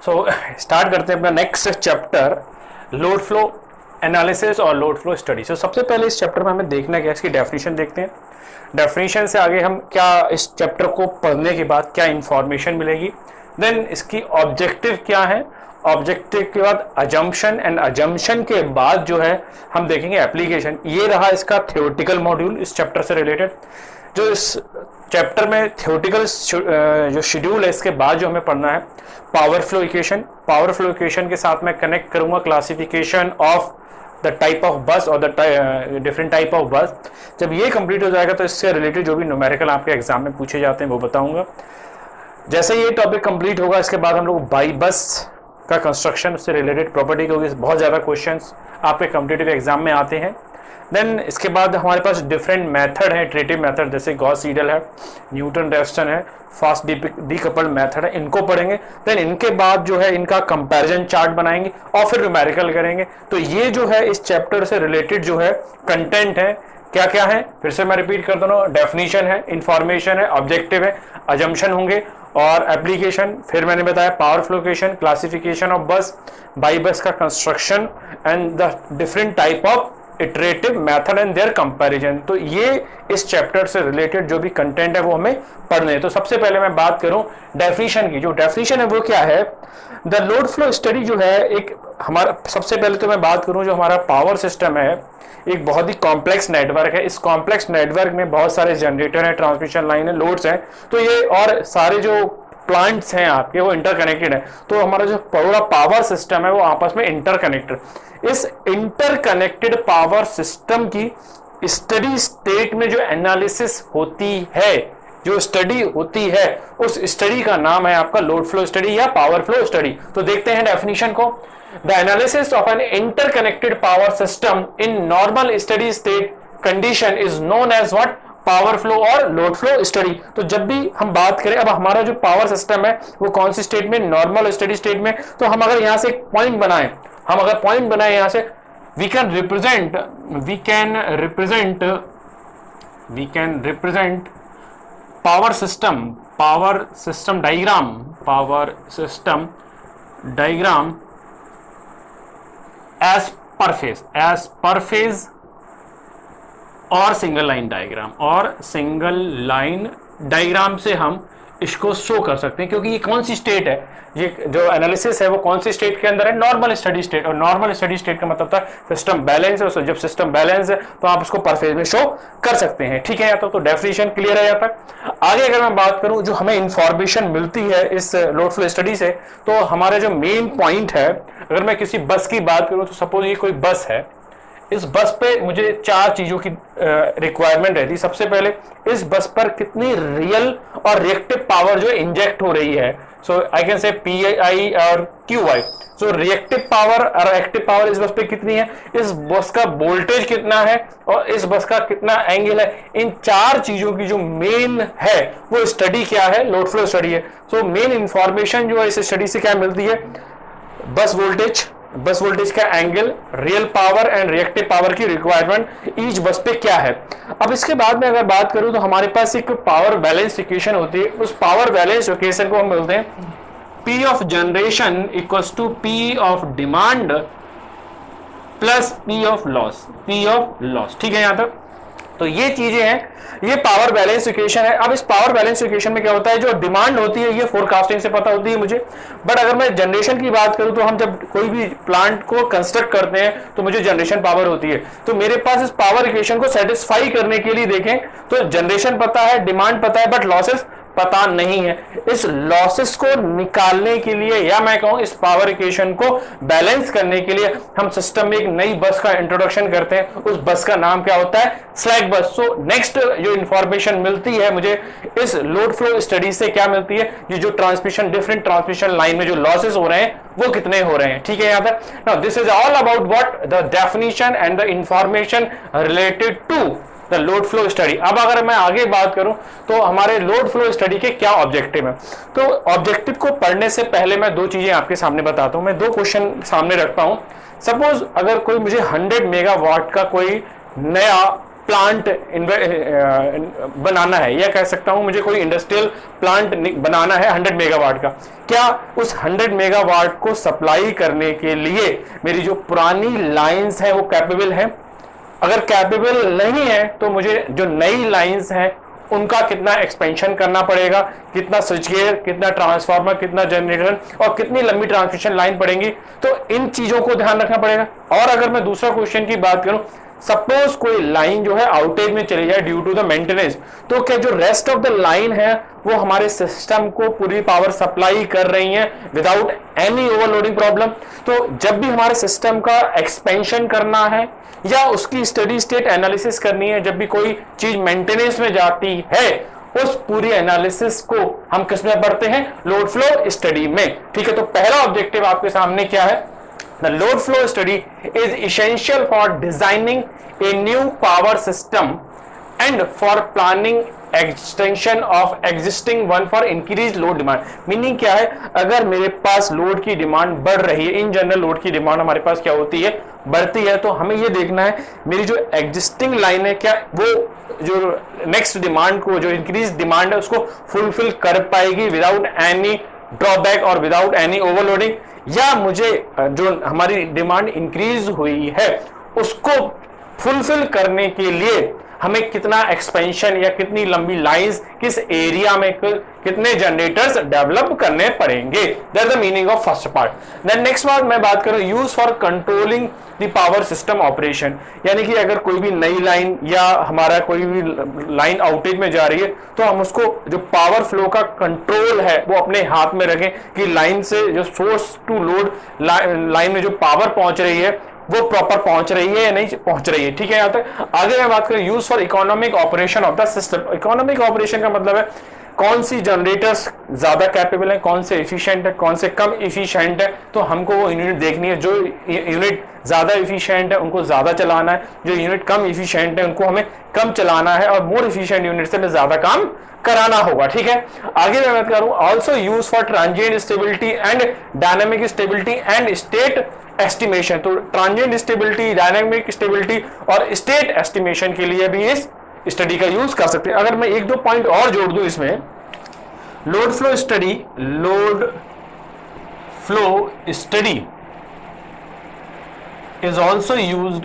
So start करते हैं अपना next chapter, load flow analysis और लोड फ्लो स्टडी। सो सबसे पहले इस चैप्टर में हमें देखना क्या, इसकी डेफिनेशन देखते हैं। डेफिनेशन से आगे हम क्या इस चैप्टर को पढ़ने के बाद क्या इंफॉर्मेशन मिलेगी, देन इसकी ऑब्जेक्टिव क्या है, ऑब्जेक्टिव के बाद अजम्पशन, एंड अजम्पशन के बाद जो है हम देखेंगे एप्लीकेशन। ये रहा इसका थ्योरेटिकल मॉड्यूल इस चैप्टर से रिलेटेड। जो इस चैप्टर में थ्योरेटिकल जो शेड्यूल है, इसके बाद जो हमें पढ़ना है power flow equation. Power flow equation के साथ मैं कनेक्ट करूंगा classification of the type of बस और द डिफरेंट टाइप ऑफ बस। जब ये कंप्लीट हो जाएगा तो इससे रिलेटेड जो भी न्यूमेरिकल आपके एग्जाम में पूछे जाते हैं वो बताऊंगा। जैसे ये टॉपिक कंप्लीट होगा इसके बाद हम लोग बाई बस का कंस्ट्रक्शन, उससे रिलेटेड प्रॉपर्टी के बहुत ज़्यादा क्वेश्चंस आपके कॉम्पिटिटिव एग्जाम में आते हैं। देन इसके बाद हमारे पास डिफरेंट मेथड है, इटरेटिव मेथड, जैसे गॉस सीडल है, न्यूटन रेफसन है, फास्ट डीकपल्ड मेथड है, इनको पढ़ेंगे। देन इनके बाद जो है इनका कंपैरिजन चार्ट बनाएंगे और फिर न्यूमेरिकल करेंगे। तो ये जो है इस चैप्टर से रिलेटेड जो है कंटेंट है, क्या क्या है फिर से मैं रिपीट कर दूँ। डेफिनेशन है, इंफॉर्मेशन है, ऑब्जेक्टिव है, अजम्पशन होंगे और एप्लीकेशन। फिर मैंने बताया power flow location, classification of bus, Y bus का construction and the different type of iterative method and their comparison. तो ये इस चैप्टर से रिलेटेड जो भी कंटेंट है वो हमें पढ़ने हैं। तो सबसे पहले मैं बात करूं डेफिनेशन की। जो डेफिनेशन है वो क्या है, द लोड फ्लो स्टडी जो है एक हमारा, सबसे पहले तो मैं बात करूं जो हमारा पावर सिस्टम है एक बहुत ही कॉम्प्लेक्स नेटवर्क है। इस कॉम्प्लेक्स नेटवर्क में बहुत सारे जनरेटर हैं, ट्रांसमिशन लाइन है, लोड्स हैं, तो ये और सारे जो प्लांट्स हैं आपके वो इंटरकनेक्टेड है। तो हमारा जो पूरा पावर सिस्टम है वो आपस में इंटरकनेक्टेड। इस इंटरकनेक्टेड पावर सिस्टम की स्टडी स्टेट में जो एनालिसिस होती है, जो स्टडी होती है, उस स्टडी का नाम है आपका लोड फ्लो स्टडी या पावर फ्लो स्टडी। तो देखते हैं डेफिनेशन को। The analysis of an interconnected power system in normal steady state condition is known as what? Power flow और लोड फ्लो स्टडी। तो जब भी हम बात करें, अब हमारा जो पावर सिस्टम है वो कौन सी स्टेट में, नॉर्मल स्टडी स्टेट में। तो हम अगर यहां से एक पॉइंट बनाएं, हम अगर पॉइंट बनाएं यहां से, we can represent power system diagram as per phase और सिंगल लाइन डायग्राम से हम इसको शो कर सकते हैं। क्योंकि ये कौन सी स्टेट है, ये जो एनालिसिस है वो कौन सी स्टेट के अंदर है, नॉर्मल स्टडी स्टेट। और नॉर्मल स्टडी स्टेट का मतलब था सिस्टम बैलेंस है। जब सिस्टम बैलेंस है तो आप उसको पर फेज में शो कर सकते हैं। ठीक है, या तो डेफिनेशन क्लियर है यहाँ तक। आगे अगर मैं बात करूं जो हमें इंफॉर्मेशन मिलती है इस लोड फ्लो स्टडी से, तो हमारा जो मेन पॉइंट है, अगर मैं किसी बस की बात करूं तो सपोज ये कोई बस है, इस बस पे मुझे 4 चीजों की रिक्वायरमेंट रहती है। सबसे पहले इस बस पर कितनी रियल और रिएक्टिव पावर जो इंजेक्ट हो रही है, सो आई कैन से PI और QI। सो रिएक्टिव पावर और एक्टिव पावर इस बस पे कितनी है, इस बस का वोल्टेज कितना है और इस बस का कितना एंगल है। इन 4 चीजों की जो मेन है वो स्टडी क्या है, लोड फ्लो स्टडी है। सो मेन इंफॉर्मेशन जो है इस स्टडी से क्या मिलती है, बस वोल्टेज का angle, real power and reactive power की रिक्वायरमेंट ईच बस पे क्या है। अब इसके बाद में अगर बात करूं तो हमारे पास एक पावर बैलेंस इक्वेशन होती है। उस पावर बैलेंस इक्वेशन को हम बोलते हैं P of generation equals to P of demand plus P of loss. ठीक है यहाँ तक। तो ये चीजें हैं, ये पावर बैलेंस इक्वेशन है। अब इस पावर बैलेंस इक्वेशन में क्या होता है, जो डिमांड होती है ये फोरकास्टिंग से पता होती है मुझे। बट अगर मैं जनरेशन की बात करूं तो हम जब कोई भी प्लांट को कंस्ट्रक्ट करते हैं तो मुझे जनरेशन पावर होती है। तो मेरे पास इस पावर इक्वेशन को सेटिस्फाई करने के लिए देखें तो जनरेशन पता है, डिमांड पता है, बट लॉसेस पता नहीं है। इस लॉसेस को निकालने के लिए या मैं कहूं इस पावर इक्वेशन को बैलेंस करने के लिए हम सिस्टम में एक नई बस का इंट्रोडक्शन करते हैं। उस बस का नाम क्या होता है, स्लैक बस। सो नेक्स्ट जो इंफॉर्मेशन मिलती है मुझे इस लोड फ्लो स्टडी से क्या मिलती है, ये जो डिफरेंट ट्रांसमिशन लाइन में जो लॉसेस हो रहे हैं वो कितने हो रहे हैं। ठीक है, यहाँ तक। Now this is all about what the definition and the information related to the load flow study. अब अगर मैं आगे बात करूं तो हमारे लोड फ्लो स्टडी के क्या ऑब्जेक्टिव है। तो ऑब्जेक्टिव को पढ़ने से पहले मैं 2 चीजें आपके सामने बताता हूं। मैं 2 क्वेश्चन सामने रखता हूं। सपोज अगर कोई मुझे 100 मेगावाट का कोई नया प्लांट बनाना है, या कह सकता हूं मुझे कोई इंडस्ट्रियल प्लांट बनाना है 100 मेगावाट का, क्या उस 100 मेगावाट को सप्लाई करने के लिए मेरी जो पुरानी लाइंस है वो कैपेबल है? अगर कैपेबल नहीं है तो मुझे जो नई लाइंस हैं उनका कितना एक्सपेंशन करना पड़ेगा, कितना स्विच गियर, कितना ट्रांसफार्मर, कितना जनरेटर और कितनी लंबी ट्रांसमिशन लाइन पड़ेंगी, तो इन चीजों को ध्यान रखना पड़ेगा। और अगर मैं दूसरा क्वेश्चन की बात करूं, सपोज कोई लाइन जो है आउटेज में चली जाए ड्यू टू द मेंटेनेंस, तो क्या जो रेस्ट ऑफ द लाइन है वो हमारे सिस्टम को पूरी पावर सप्लाई कर रही है विदाउट एनी ओवरलोडिंग प्रॉब्लम? तो जब भी हमारे सिस्टम का एक्सपेंशन करना है या उसकी स्टडी स्टेट एनालिसिस करनी है, जब भी कोई चीज मेंटेनेंस में जाती है, उस पूरी एनालिसिस को हम किस में पढ़ते हैं? लोड फ्लो स्टडी में। ठीक है, तो पहला ऑब्जेक्टिव आपके सामने क्या है? The load flow study is essential for designing a new power system and for planning extension of existing one for increased load demand. Meaning क्या है? अगर मेरे पास लोड की डिमांड बढ़ रही है, इन जनरल लोड की डिमांड हमारे पास क्या होती है? बढ़ती है, तो हमें ये देखना है मेरी जो एग्जिस्टिंग लाइन है क्या वो जो नेक्स्ट डिमांड को, जो इंक्रीज डिमांड है उसको फुलफिल कर पाएगी विदाउट एनी ड्रॉबैक और विदाउट एनी ओवरलोडिंग, या मुझे जो हमारी डिमांड इंक्रीज हुई है उसको फुलफिल करने के लिए हमें कितना एक्सपेंशन या कितनी लंबी लाइंस, किस एरिया में कितने जनरेटर्स डेवलप करने पड़ेंगे। That is the meaning of first part. Then next part मैं बात करूं use for controlling the power system operation, यानी कि अगर कोई भी नई लाइन या हमारा कोई भी लाइन आउटेज में जा रही है तो हम उसको जो पावर फ्लो का कंट्रोल है वो अपने हाथ में रखें कि लाइन से जो सोर्स टू लोड लाइन में जो पावर पहुंच रही है वो प्रॉपर पहुंच रही है या नहीं पहुंच रही है। ठीक है, यहां तक आगे मैं बात करूं use for economic operation of the system. Economic operation का मतलब है कौन सी जनरेटर्स ज्यादा कैपेबल है, कौन से एफिशिएंट है, कौन से कम एफिशिएंट है, तो हमको वो यूनिट देखनी है। जो यूनिट ज्यादा एफिशिएंट है उनको ज्यादा चलाना है, जो यूनिट कम एफिशिएंट है उनको हमें कम चलाना है, और मोर एफिशिएंट यूनिट से हमें ज्यादा काम कराना होगा। ठीक है, आगे मैं बात करूं also use for transient stability and dynamic stability and state estimation. तो ट्रांजिएंट स्टेबिलिटी, डायनामिक स्टेबिलिटी और स्टेट एस्टिमेशन के लिए भी इस स्टडी का यूज कर सकते हैं। अगर मैं एक दो पॉइंट और जोड़ दूं इसमें, load flow study is also used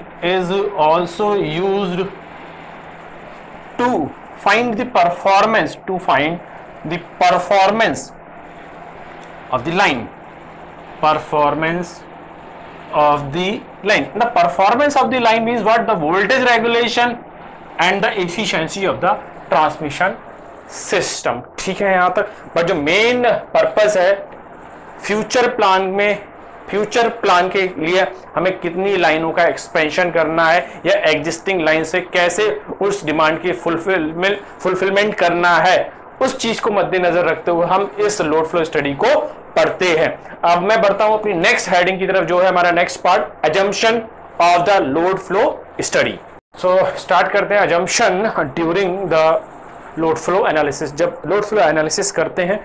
to find the performance of the line. The performance of the line means what? The voltage regulation and the efficiency of the transmission system. ठीक है यहां तक, but जो main purpose है future plan के लिए हमें कितनी लाइनों का एक्सपेंशन करना है या एग्जिस्टिंग लाइन से कैसे उस डिमांड की फुलफिलमेंट करना है, उस चीज को मद्देनजर रखते हुए हम इस लोड फ्लो स्टडी को पढ़ते हैं। अब मैं बढ़ता हूं अपनी नेक्स्ट हेडिंग की तरफ, जो है हमारा next part, assumption of the load flow study. So start करते हैं assumption during the load flow analysis. जब लोड फ्लो एनालिसिस करते हैं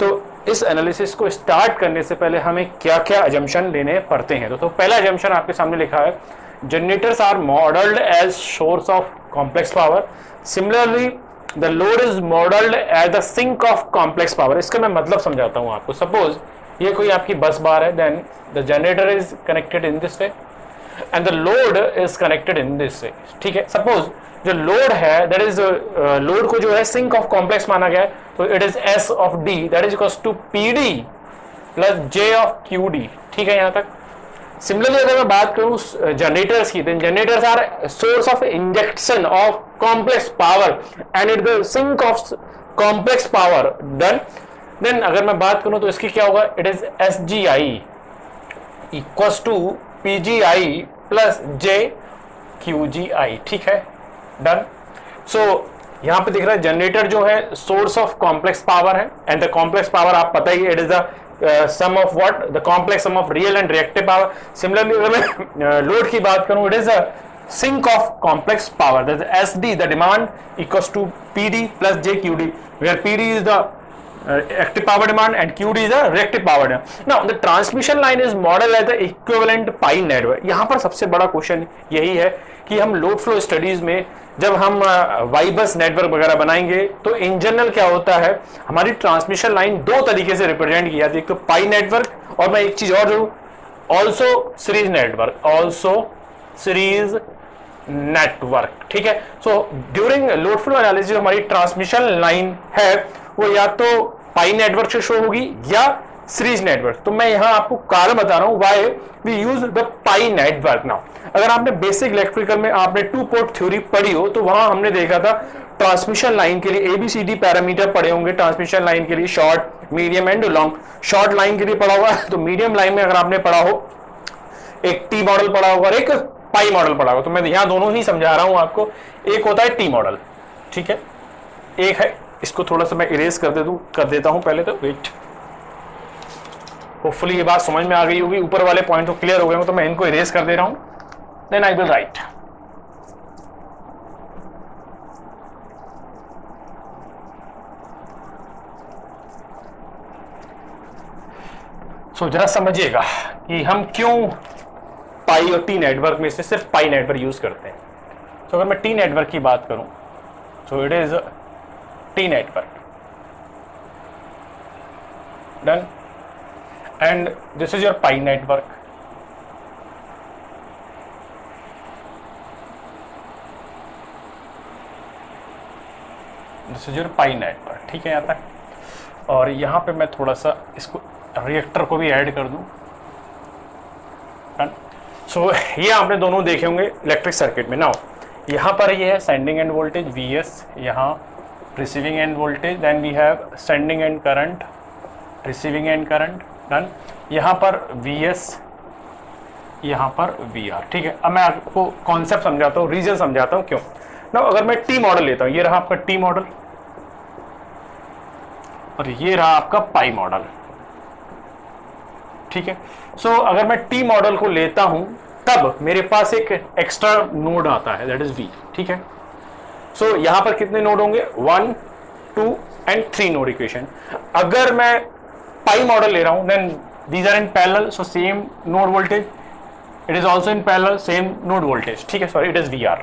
तो इस एनालिसिस को स्टार्ट करने से पहले हमें क्या क्या अजम्पशन लेने पड़ते हैं। तो पहला अजम्पशन आपके सामने लिखा है, generators are modelled as source of complex power, similarly the load is modelled as the sink of complex power. इसका मैं मतलब समझाता हूं आपको। सपोज ये कोई आपकी बस बार है, then the generator is connected in this way and the load is connected in this way. ठीक है, सपोज जो लोड है दैट इज लोड को जो है सिंक ऑफ कॉम्प्लेक्स माना गया है, तो it is S of D that is equals to P D plus J of Q D. ठीक है यहां तक। सिमिलरली अगर मैं बात करूं जनरेटर्स की, then generators are source of injection of complex power and it the sink of complex power. Then अगर मैं बात करूं तो इसकी क्या होगा, it is S G I equals to P G I plus J Q G I. ठीक है, डन। सो यहां पे दिख रहा है जनरेटर जो है सोर्स ऑफ कॉम्प्लेक्स पावर है, एंड द कॉम्प्लेक्स पावर आप पता ही, it is the sum of what, the complex sum of real and reactive power. Similarly अगर मैं लोड की बात करूं, it is a sink of complex power, that is S D the demand equals to P D plus J Q D, where P D is the active power demand and QD is the reactive power demand. Now the transmission line is modeled as the equivalent pi network. यहाँ पर सबसे बड़ा question यही है कि हम load flow studies में जब हम वाई बस नेटवर्क वगैरह बनाएंगे तो इन जनरल क्या होता है, हमारी ट्रांसमिशन लाइन दो तरीके से रिप्रेजेंट की जाती है, एक तो पाई नेटवर्क और मैं एक चीज और जोड़ूं, also series network, also series network, ठीक है। So during load flow analysis हमारी ट्रांसमिशन लाइन है वो या तो पाई नेटवर्क से शो होगी या सीरीज नेटवर्क। तो मैं यहां आपको कारण बता रहा हूं why we use the pi network. Now अगर आपने बेसिक इलेक्ट्रिकल में आपने टू पोर्ट थ्योरी पढ़ी हो तो वहां हमने देखा था ट्रांसमिशन लाइन के लिए ABCD पैरामीटर पढ़े होंगे, ट्रांसमिशन लाइन के लिए short, medium and long. Short line के लिए पढ़ा हुआ तो मीडियम लाइन में अगर आपने पढ़ा हो एक टी मॉडल पढ़ा होगा और एक पाई मॉडल पढ़ा होगा। तो मैं यहां दोनों ही समझा रहा हूं आपको। एक होता है टी मॉडल, ठीक है, एक है, इसको थोड़ा सा मैं इरेज कर देता हूं पहले, तो वेट, होपफुली ये बात समझ में आ गई होगी, ऊपर वाले पॉइंट तो क्लियर हो गए, तो मैं इनको इरेज कर दे रहा हूं, देन आई विल राइट। सो जरा समझिएगा कि हम क्यों पाई और टी नेटवर्क में से सिर्फ पाई नेटवर्क यूज करते हैं। तो अगर मैं टी नेटवर्क की बात करूं तो it is T network, done, and this is your pi network. This is your pi network, ठीक है यहाँ तक। और यहाँ पे मैं थोड़ा सा इसको रिएक्टर को भी ऐड कर दूं। सो ये आपने दोनों देखे होंगे इलेक्ट्रिक सर्किट में। नाउ यहाँ पर ये है सेंडिंग एंड वोल्टेज Vs, यहाँ receiving end voltage, then we have sending end current, receiving end current, done. यहाँ पर Vs, यहाँ पर Vr, ठीक है। अब मैं आपको कॉन्सेप्ट समझाता हूँ, रीजन समझाता हूँ क्यों ना। अगर मैं टी मॉडल लेता हूँ, ये रहा आपका टी मॉडल और ये रहा आपका पाई मॉडल, ठीक है। सो अगर मैं टी मॉडल को लेता हूँ तब मेरे पास एक एक्स्ट्रा नोड आता है, दैट इज V, ठीक है। सो यहाँ पर कितने नोड होंगे, 1, 2 एंड 3 नोड इक्वेशन। अगर मैं पाई मॉडल ले रहा हूं then these are in parallel, so same node voltage, it is also in parallel, same node voltage, ठीक है। सॉरी, it is VR,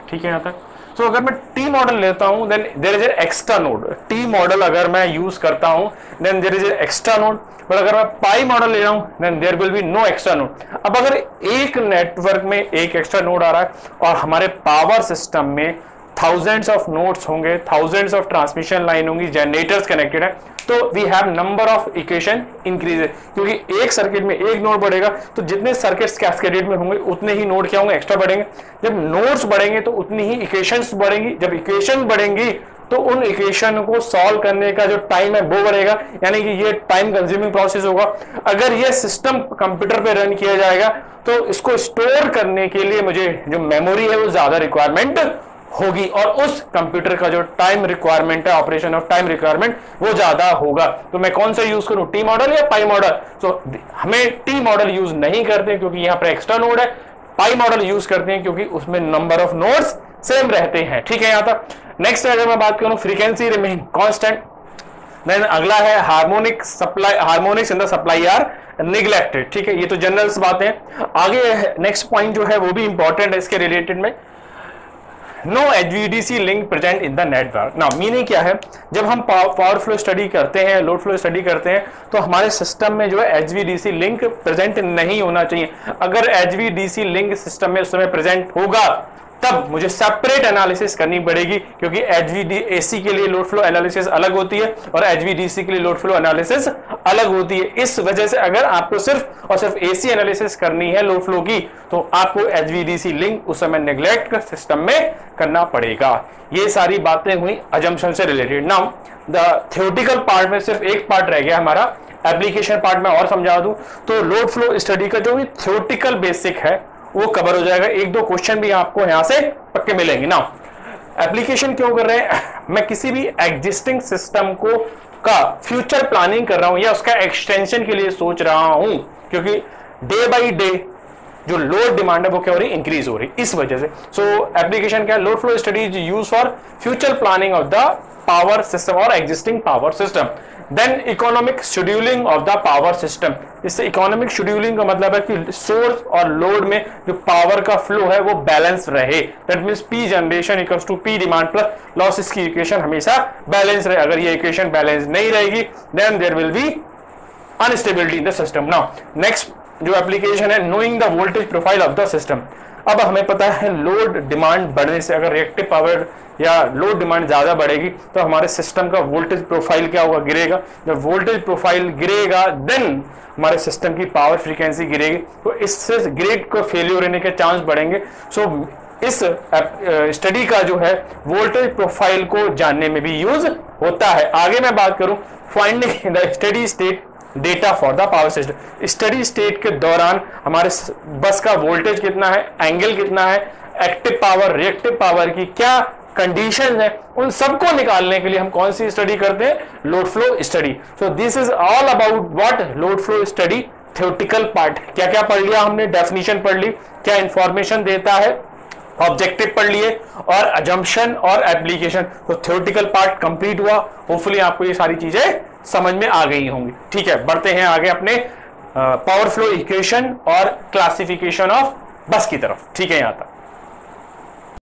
ठीक है यहाँ तक। सो अगर मैं टी मॉडल लेता हूं then there is a extra node. T model अगर मैं यूज करता हूं then there is a extra node, but अगर मैं पाई मॉडल ले रहा हूं then there will be no extra node. अब अगर एक नेटवर्क में एक एक्स्ट्रा नोड आ रहा है और हमारे पावर सिस्टम में थाउजेंड्स ऑफ नोड्स होंगे, थाउजेंड्स ऑफ ट्रांसमिशन लाइन होंगी, जनरेटर्स कनेक्टेड है, तो we have number of equation increase, क्योंकि एक सर्किट में एक नोड बढ़ेगा तो जितने सर्किट्स कैस्केडेड में होंगे उतने ही नोड क्या होंगे, एक्स्ट्रा बढ़ेंगे। जब नोड्स बढ़ेंगे तो उतनी ही इक्वेशंस बढ़ेंगी, जब इक्वेशन बढ़ेंगी तो उन इक्वेशन को सॉल्व करने का जो टाइम है वो बढ़ेगा, यानी कि ये टाइम कंज्यूमिंग प्रोसेस होगा। अगर ये सिस्टम कंप्यूटर पे रन किया जाएगा तो इसको स्टोर करने के लिए मुझे जो मेमोरी है वो ज्यादा रिक्वायरमेंट होगी और उस कंप्यूटर का जो टाइम रिक्वायरमेंट है, ऑपरेशन ऑफ टाइम रिक्वायरमेंट, वो ज्यादा होगा। तो मैं कौन सा यूज करूं, टी मॉडल या पाई मॉडल? तो हमें टी मॉडल यूज नहीं करते क्योंकि यहाँ पर एक्स्ट्रा नोड है, पाई मॉडल यूज करते हैं क्योंकि उसमें नंबर ऑफ नोड्स सेम रहते हैं, ठीक है। यहाँ तक नेक्स्ट अगर मैं बात करूं फ्रीक्वेंसी रिमेन कांस्टेंट, देन अगला है harmonics in the supply are neglected, ठीक है। ये तो जनरल्स बातें हैं। आगे नेक्स्ट पॉइंट जो है वो भी इंपॉर्टेंट है इसके रिलेटेड में, no HVDC link present in the network. ना मीनिंग क्या है, जब हम पावर फ्लो स्टडी करते हैं, लोड फ्लो स्टडी करते हैं तो हमारे सिस्टम में जो है HVDC लिंक प्रेजेंट नहीं होना चाहिए। अगर HVDC लिंक सिस्टम में उस समय प्रेजेंट होगा तब मुझे सेपरेट एनालिसिस करनी पड़ेगी, क्योंकि HVDC के लिए लोड फ्लो एनालिसिस अलग होती है और HVDC के लिए लोड फ्लो एनालिसिस अलग होती है। इस वजह से अगर आपको सिर्फ और सिर्फ AC एनालिसिस करनी है लोड फ्लो की तो आपको HVDC लिंक उस समय नेग्लेक्ट कर सिस्टम में करना पड़ेगा। ये सारी बातें हुई अजम्पशन से related. Now the theoretical part में सिर्फ एक पार्ट रह गया हमारा, एप्लीकेशन पार्ट में और समझा दूं तो लोड फ्लो स्टडी का जो भी थ्योरेटिकल बेसिक है वो कवर हो जाएगा। एक दो क्वेश्चन भी आपको यहां से पक्के मिलेंगे। ना एप्लीकेशन क्यों कर रहे हैं, मैं किसी भी एग्जिस्टिंग सिस्टम को का फ्यूचर प्लानिंग कर रहा हूं या उसका एक्सटेंशन के लिए सोच रहा हूं, क्योंकि डे बाय डे जो लोड डिमांड है वो क्या हो रही है, इंक्रीज हो रही है इस वजह से। सो एप्लीकेशन क्या है, load flow study is use for future planning of the power system और existing power system. Then economic scheduling of the power system, इससे इकोनॉमिक शेड्यूलिंग का मतलब है कि सोर्स और लोड में जो पावर का फ्लो है वो बैलेंस रहे। That means P generation equals to P demand plus loss, इसकी इक्वेशन हमेशा बैलेंस रहे। अगर ये इक्वेशन बैलेंस नहीं रहेगी then there will be unstability in the system. Now next जो एप्लीकेशन है, knowing the voltage profile of the system. अब हमें पता है लोड डिमांड बढ़ने से, अगर रिएक्टिव पावर या लोड डिमांड ज्यादा बढ़ेगी तो हमारे सिस्टम का वोल्टेज प्रोफाइल क्या होगा, गिरेगा। जब वोल्टेज प्रोफाइल गिरेगा देन हमारे सिस्टम की पावर फ्रीक्वेंसी गिरेगी, तो इससे ग्रिड को फेल्यूर होने के चांस बढ़ेंगे। सो इस स्टडी का जो है वोल्टेज प्रोफाइल को जानने में भी यूज होता है। आगे मैं बात करूं, finding the steady state data for the power system. Steady state के दौरान हमारे बस का वोल्टेज कितना है, एंगल कितना है, एक्टिव पावर रिएक्टिव पावर की क्या कंडीशन है, उन सबको निकालने के लिए हम कौन सी स्टडी करते हैं, load flow study. So this is all about what load flow study theoretical part. क्या क्या पढ़ लिया हमने, डेफिनेशन पढ़ ली, क्या इंफॉर्मेशन देता है, ऑब्जेक्टिव पढ़ लिए और अजम्पशन और एप्लीकेशन। तो थ्योरेटिकल पार्ट कंप्लीट हुआ। होपफुली आपको ये सारी चीजें समझ में आ गई होंगी। ठीक है, बढ़ते हैं आगे अपने पावर फ्लो इक्वेशन और क्लासिफिकेशन ऑफ बस की तरफ। ठीक है, यहाँ तक।